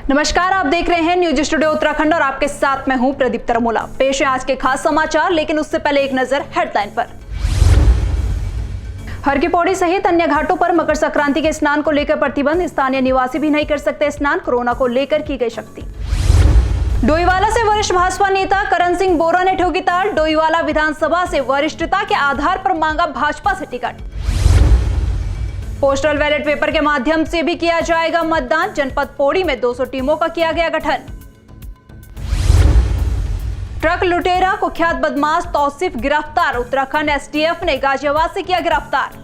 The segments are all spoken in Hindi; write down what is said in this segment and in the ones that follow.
नमस्कार, आप देख रहे हैं न्यूज स्टूडियो उत्तराखंड और आपके साथ मैं हूं प्रदीप तरमोला। पेश है आज के खास समाचार, लेकिन उससे पहले एक नजर हेडलाइन पर। हर की पौड़ी सहित अन्य घाटों पर मकर संक्रांति के स्नान को लेकर प्रतिबंध, स्थानीय निवासी भी नहीं कर सकते स्नान, कोरोना को लेकर की गई सख्ती। डोईवाला से वरिष्ठ भाजपा नेता करण सिंह बोरा ने ठोकी ताल, डोईवाला विधानसभा से वरिष्ठता के आधार पर मांगा भाजपा से टिकट। पोस्टल बैलेट पेपर के माध्यम से भी किया जाएगा मतदान, जनपद पौड़ी में 200 टीमों का किया गया गठन। ट्रक लुटेरा कुख्यात बदमाश तौसीफ गिरफ्तार, उत्तराखंड एसटीएफ ने गाजियाबाद से किया गिरफ्तार।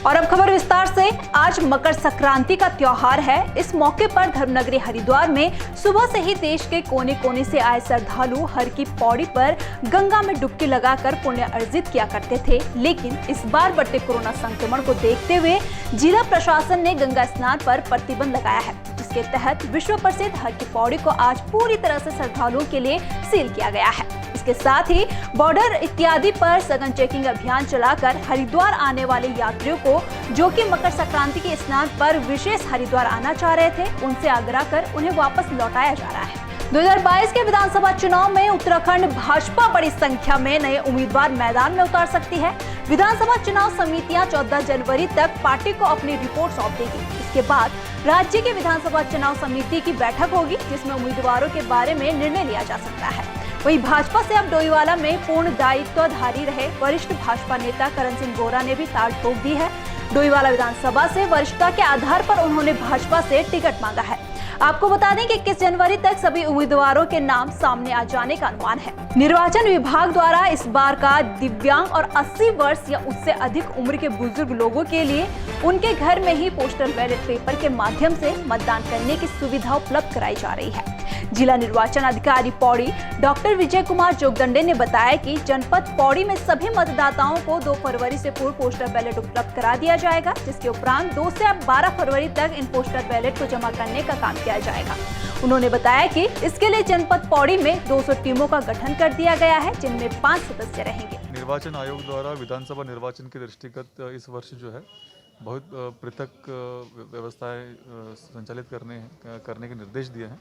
और अब खबर विस्तार से। आज मकर संक्रांति का त्योहार है। इस मौके पर धर्मनगरी हरिद्वार में सुबह से ही देश के कोने कोने से आए श्रद्धालु हर की पौड़ी पर गंगा में डुबकी लगाकर पुण्य अर्जित किया करते थे, लेकिन इस बार बढ़ते कोरोना संक्रमण को देखते हुए जिला प्रशासन ने गंगा स्नान पर प्रतिबंध लगाया है। इसके तहत विश्व प्रसिद्ध हर की पौड़ी को आज पूरी तरह से श्रद्धालुओं के लिए सील किया गया है। इसके साथ ही बॉर्डर इत्यादि पर सघन चेकिंग अभियान चलाकर हरिद्वार आने वाले यात्रियों को जो कि मकर संक्रांति के स्नान पर विशेष हरिद्वार आना चाह रहे थे, उनसे आग्रह कर उन्हें वापस लौटाया जा रहा है। 2022 के विधानसभा चुनाव में उत्तराखंड भाजपा बड़ी संख्या में नए उम्मीदवार मैदान में उतार सकती है। विधानसभा चुनाव समितियां 14 जनवरी तक पार्टी को अपनी रिपोर्ट सौंप देगी। इसके बाद राज्य के विधानसभा चुनाव समिति की बैठक होगी, जिसमें उम्मीदवारों के बारे में निर्णय लिया जा सकता है। वहीं भाजपा से अब डोईवाला में पूर्ण दायित्वधारी रहे वरिष्ठ भाजपा नेता करण सिंह बोरा ने भी ताल ठोक दी है। डोईवाला विधानसभा से वरिष्ठता के आधार पर उन्होंने भाजपा से टिकट मांगा है। आपको बता दें कि 21 जनवरी तक सभी उम्मीदवारों के नाम सामने आ जाने का अनुमान है। निर्वाचन विभाग द्वारा इस बार का दिव्यांग और 80 वर्ष या उससे अधिक उम्र के बुजुर्ग लोगों के लिए उनके घर में ही पोस्टल बैलेट पेपर के माध्यम से मतदान करने की सुविधा उपलब्ध कराई जा रही है। जिला निर्वाचन अधिकारी पौड़ी डॉक्टर विजय कुमार जोगदंडे ने बताया कि जनपद पौड़ी में सभी मतदाताओं को 2 फरवरी से पूर्व पोस्टल बैलेट उपलब्ध करा दिया जाएगा, जिसके उपरांत 2 से 12 फरवरी तक इन पोस्टल बैलेट को जमा करने का काम किया जाएगा। उन्होंने बताया कि इसके लिए जनपद पौड़ी में 200 टीमों का गठन कर दिया गया है, जिनमें 5 सदस्य रहेंगे। निर्वाचन आयोग द्वारा विधानसभा निर्वाचन के दृष्टिगत इस वर्ष जो है बहुत पृथक व्यवस्थाएं संचालित करने के निर्देश दिए हैं,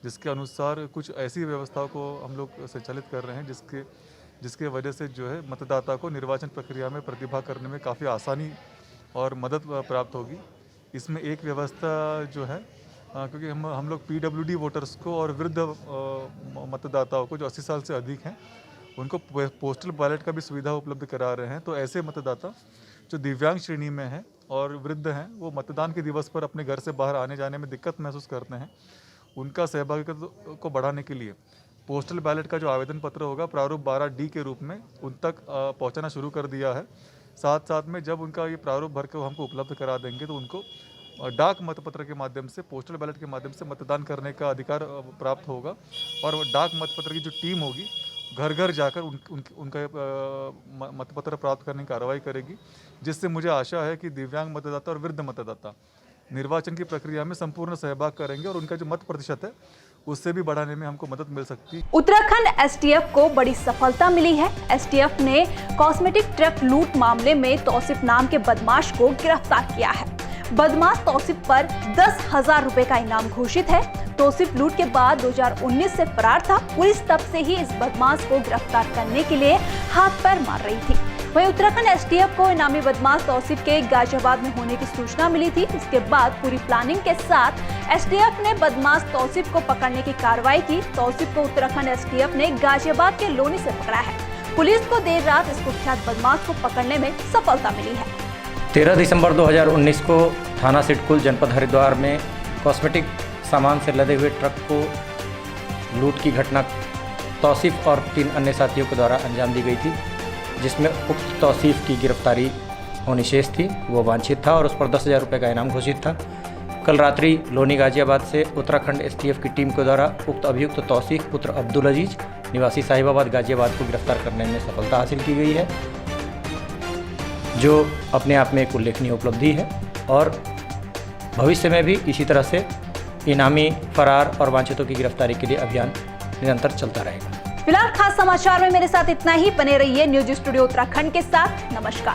जिसके अनुसार कुछ ऐसी व्यवस्थाओं को हम लोग संचालित कर रहे हैं जिसके वजह से जो है मतदाता को निर्वाचन प्रक्रिया में प्रतिभा करने में काफ़ी आसानी और मदद प्राप्त होगी। इसमें एक व्यवस्था जो है क्योंकि हम लोग PWD वोटर्स को और वृद्ध मतदाताओं को जो 80 साल से अधिक हैं उनको पोस्टल बैलेट का भी सुविधा उपलब्ध करा रहे हैं। तो ऐसे मतदाता जो दिव्यांग श्रेणी में हैं और वृद्ध हैं, वो मतदान के दिवस पर अपने घर से बाहर आने जाने में दिक्कत महसूस करते हैं, उनका सहभागिता को बढ़ाने के लिए पोस्टल बैलेट का जो आवेदन पत्र होगा प्रारूप 12D के रूप में उन तक पहुंचाना शुरू कर दिया है। साथ साथ में जब उनका ये प्रारूप भर के हमको उपलब्ध करा देंगे तो उनको डाक मतपत्र के माध्यम से, पोस्टल बैलेट के माध्यम से मतदान करने का अधिकार प्राप्त होगा। और डाक मतपत्र की जो टीम होगी घर घर जाकर उनका मतपत्र प्राप्त करने की कार्रवाई करेगी, जिससे मुझे आशा है कि दिव्यांग मतदाता और वृद्ध मतदाता निर्वाचन की प्रक्रिया में संपूर्ण सहभाग करेंगे और उनका जो मत प्रतिशत है उससे भी बढ़ाने में हमको मदद मिल सकती है। उत्तराखंड एसटीएफ को बड़ी सफलता मिली है। एसटीएफ ने कॉस्मेटिक ट्रक लूट मामले में तौसीफ नाम के बदमाश को गिरफ्तार किया है। बदमाश तौसीफ पर 10,000 रुपए का इनाम घोषित है। तौसीफ लूट के बाद 2019 से फरार था। पुलिस तब से ही इस बदमाश को गिरफ्तार करने के लिए हाथ पैर मार रही थी। वहीं उत्तराखंड एसटीएफ को इनामी बदमाश तौसीफ के गाजियाबाद में होने की सूचना मिली थी। इसके बाद पूरी प्लानिंग के साथ एसटीएफ ने बदमाश तौसीफ को पकड़ने की कार्रवाई की। तौसीफ को उत्तराखंड एसटीएफ ने गाजियाबाद के लोनी से पकड़ा है। पुलिस को देर रात इस कुख्यात बदमाश को पकड़ने में सफलता मिली है। 13 दिसंबर 2019 को थाना सिडकुल जनपद हरिद्वार में कॉस्मेटिक सामान से लदे हुए ट्रक को लूट की घटना तौसीफ और 3 अन्य साथियों के द्वारा अंजाम दी गई थी, जिसमें उक्त तौसीफ की गिरफ्तारी होनी शेष थी। वो वांछित था और उस पर 10,000 रुपये का इनाम घोषित था। कल रात्रि लोनी गाजियाबाद से उत्तराखंड एसटीएफ की टीम के द्वारा उक्त अभियुक्त तौसीफ पुत्र अब्दुल अजीज निवासी साहिबाबाद गाजियाबाद को गिरफ्तार करने में सफलता हासिल की गई है, जो अपने आप में एक उल्लेखनीय उपलब्धि है। और भविष्य में भी इसी तरह से इनामी, फरार और वांछितों की गिरफ्तारी के लिए अभियान निरंतर चलता रहेगा। फिलहाल खास समाचार में मेरे साथ इतना ही। बने रहिए न्यूज स्टूडियो उत्तराखंड के साथ। नमस्कार।